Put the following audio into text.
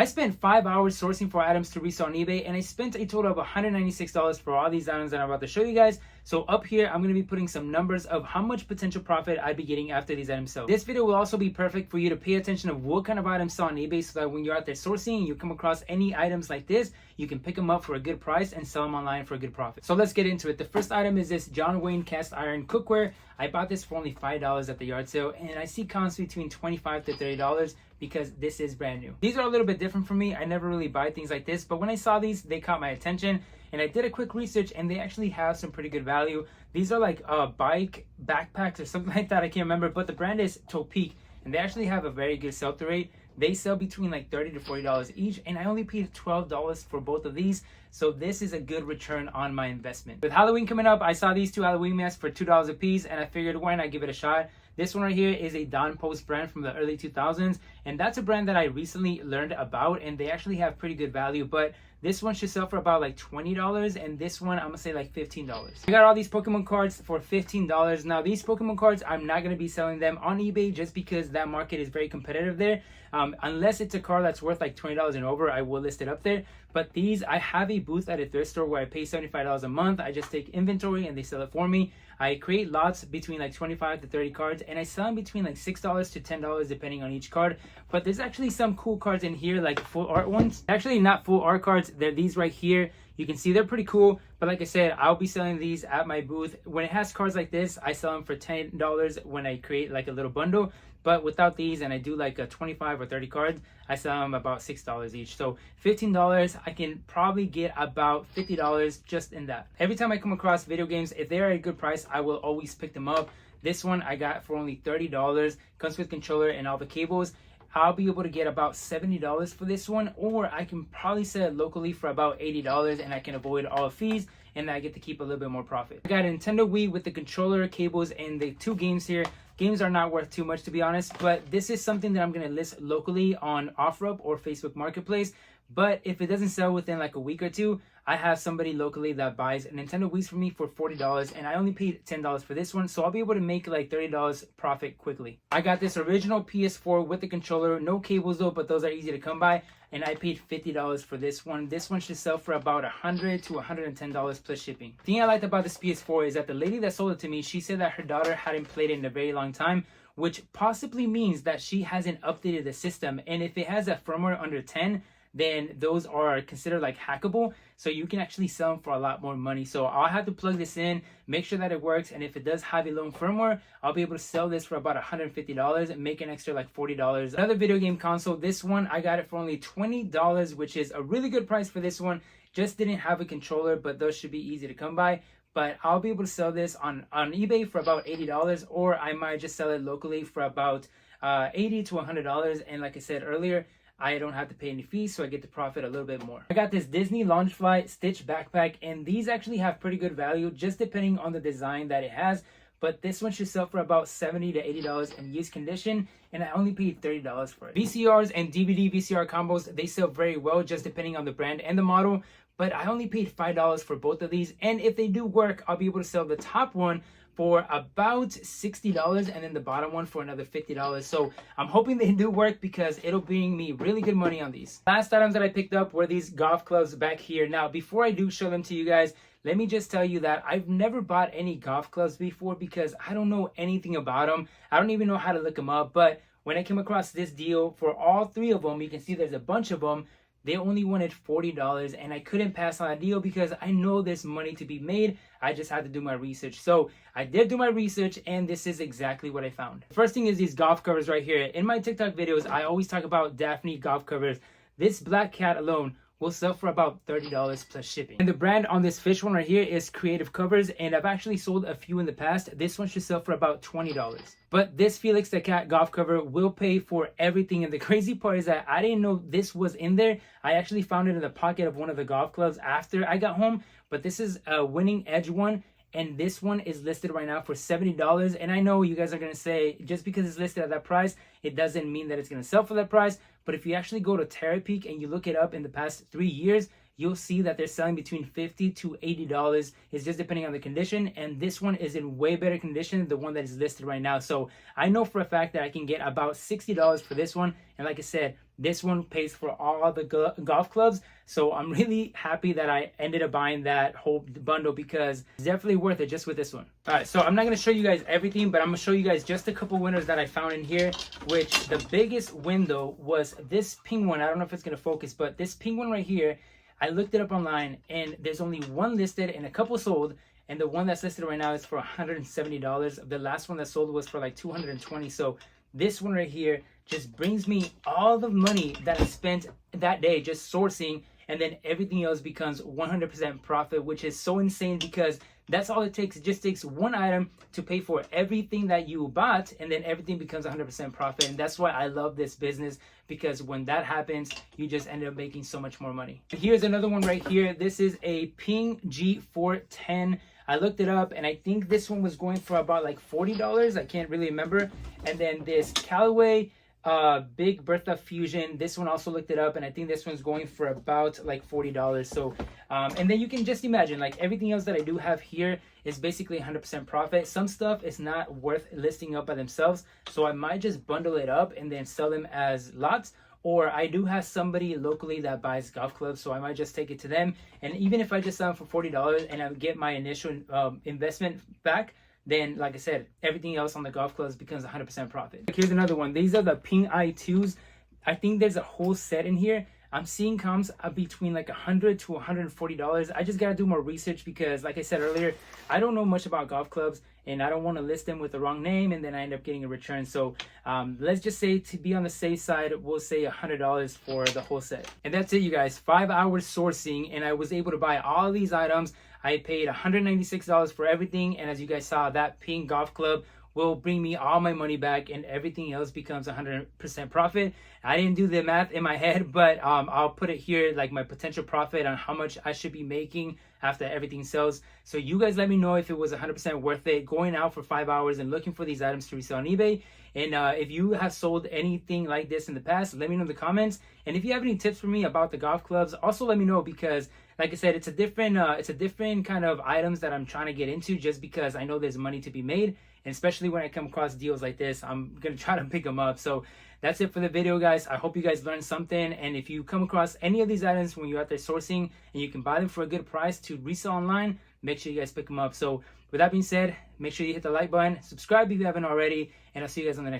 spent 5 hours sourcing for items to resell on eBay, and I spent a total of $196 for all these items that I'm about to show you guys. So up here, I'm going to be putting some numbers of how much potential profit I'd be getting after these items sell. This video will also be perfect for you to pay attention of what kind of items sell on eBay, so that when you're out there sourcing and you come across any items like this, you can pick them up for a good price and sell them online for a good profit. So let's get into it. The first item is this John Wayne cast iron cookware. I bought this for only $5 at the yard sale, and I see comps between $25 to $30 because this is brand new. These are a little bit different for me. I never really buy things like this, but when I saw these, they caught my attention, and I did a quick research, and they actually have some pretty good value. These are like bike backpacks or something like that. I can't remember, but the brand is Topeak, and they actually have a very good sell-through rate. They sell between like $30 to $40 each, and I only paid $12 for both of these. So this is a good return on my investment. With Halloween coming up, I saw these two Halloween masks for $2 a piece, and I figured why not give it a shot. This one right here is a Don Post brand from the early 2000s, and that's a brand that I recently learned about, and they actually have pretty good value, but this one should sell for about like $20, and this one I'm gonna say like $15. I got all these Pokemon cards for $15. Now these Pokemon cards, I'm not gonna be selling them on eBay just because that market is very competitive there. Unless it's a card that's worth like $20 and over, I will list it up there. But these, I have a booth at a thrift store where I pay $75 a month. I just take inventory and they sell it for me. I create lots between like 25 to 30 cards, and I sell them between like $6 to $10 depending on each card. But there's actually some cool cards in here, like full art ones. Actually not full art cards, they're these right here. You can see they're pretty cool, but like I said, I'll be selling these at my booth. When it has cards like this, I sell them for $10 when I create like a little bundle. But without these, and I do like a 25 or 30 cards, I sell them about $6 each. So $15, I can probably get about $50 just in that. Every time I come across video games, if they're at a good price, I will always pick them up. This one I got for only $30. Comes with controller and all the cables. I'll be able to get about $70 for this one, or I can probably sell it locally for about $80, and I can avoid all fees, and I get to keep a little bit more profit. I got a Nintendo Wii with the controller, cables, and the two games here. Games are not worth too much, to be honest, but this is something that I'm going to list locally on OfferUp or Facebook Marketplace. But if it doesn't sell within like a week or two, I have somebody locally that buys Nintendo Wii's for me for $40, and I only paid $10 for this one, so I'll be able to make like $30 profit quickly. I got this original PS4 with the controller, no cables though, but those are easy to come by, and I paid $50 for this one. This one should sell for about $100 to $110 plus shipping. The thing I liked about this PS4 is that the lady that sold it to me, she said that her daughter hadn't played it in a very long time, which possibly means that she hasn't updated the system, and if it has a firmware under 10, then those are considered like hackable, so you can actually sell them for a lot more money. So I'll have to plug this in, make sure that it works, and if it does have a low firmware, I'll be able to sell this for about $150 and make an extra like $40. Another video game console, this one I got it for only $20, which is a really good price for this one. Just didn't have a controller, but those should be easy to come by. But I'll be able to sell this on eBay for about $80, or I might just sell it locally for about $80 to $100. And like I said earlier, I don't have to pay any fees, so I get to profit a little bit more. I got this Disney Loungefly Stitch backpack, and these actually have pretty good value, just depending on the design that it has. But this one should sell for about $70 to $80 in used condition, and I only paid $30 for it. VCRs and DVD VCR combos, they sell very well, just depending on the brand and the model. But I only paid $5 for both of these, and if they do work, I'll be able to sell the top one for about $60, and then the bottom one for another $50. So I'm hoping they do work because it'll bring me really good money on these. Last items that I picked up were these golf clubs back here. Now, before I do show them to you guys, let me just tell you that I've never bought any golf clubs before because I don't know anything about them. I don't even know how to look them up. But when I came across this deal for all three of them, you can see there's a bunch of them. They only wanted $40, and I couldn't pass on a deal because I know there's money to be made. I just had to do my research. So I did do my research, and this is exactly what I found. First thing is these golf covers right here. In my TikTok videos, I always talk about Daphne golf covers. This black cat alone will sell for about $30 plus shipping. And the brand on this fish one right here is Creative Covers, and I've actually sold a few in the past. This one should sell for about $20. But this Felix the Cat golf cover will pay for everything, and the crazy part is that I didn't know this was in there. I actually found it in the pocket of one of the golf clubs after I got home, but this is a Winning Edge one, and this one is listed right now for $70. And I know you guys are going to say, just because it's listed at that price, it doesn't mean that it's going to sell for that price. But if you actually go to Terapeak and you look it up in the past 3 years, you'll see that they're selling between $50 to $80. It's just depending on the condition. And this one is in way better condition than the one that is listed right now. So I know for a fact that I can get about $60 for this one. And like I said, This one pays for all the golf clubs. So I'm really happy that I ended up buying that whole bundle because it's definitely worth it just with this one. All right, so I'm not going to show you guys everything, but I'm going to show you guys just a couple winners that I found in here, which the biggest win though was this pink one. I don't know if it's going to focus, but this pink one right here, I looked it up online and there's only one listed and a couple sold. And the one that's listed right now is for $170. The last one that sold was for like $220. So this one right here just brings me all the money that I spent that day just sourcing, and then everything else becomes 100% profit, which is so insane because that's all it takes. It just takes one item to pay for everything that you bought, and then everything becomes 100% profit. And that's why I love this business, because when that happens, you just end up making so much more money. Here's another one right here. This is a Ping G410. I looked it up and I think this one was going for about like $40. I can't really remember. And then this Callaway Big Bertha Fusion, this one also looked it up and I think this one's going for about like $40. So and then you can just imagine, like, everything else that I do have here is basically 100% profit. Some stuff is not worth listing up by themselves, so I might just bundle it up and then sell them as lots. Or I do have somebody locally that buys golf clubs, so I might just take it to them. And even if I just sell them for $40 and I get my initial investment back, then, like I said, everything else on the golf clubs becomes 100% profit. Here's another one. These are the Ping i2s. I think there's a whole set in here. I'm seeing comps between like $100 to $140. I just gotta do more research because, like I said earlier, I don't know much about golf clubs and I don't want to list them with the wrong name and then I end up getting a return. So let's just say, to be on the safe side, we'll say $100 for the whole set. And that's it, you guys. 5 hours sourcing and I was able to buy all these items. I paid $196 for everything, and as you guys saw, that Ping golf club will bring me all my money back and everything else becomes 100% profit. I didn't do the math in my head, but I'll put it here, like my potential profit on how much I should be making after everything sells. So you guys let me know if it was 100% worth it going out for 5 hours and looking for these items to resell on eBay. And if you have sold anything like this in the past, let me know in the comments. And if you have any tips for me about the golf clubs, also let me know, because like I said, it's a different kind of items that I'm trying to get into, just because I know there's money to be made. And especially when I come across deals like this, I'm going to try to pick them up. So that's it for the video, guys. I hope you guys learned something. And if you come across any of these items when you're out there sourcing and you can buy them for a good price to resell online, make sure you guys pick them up. So with that being said, make sure you hit the like button, subscribe if you haven't already, and I'll see you guys on the next one.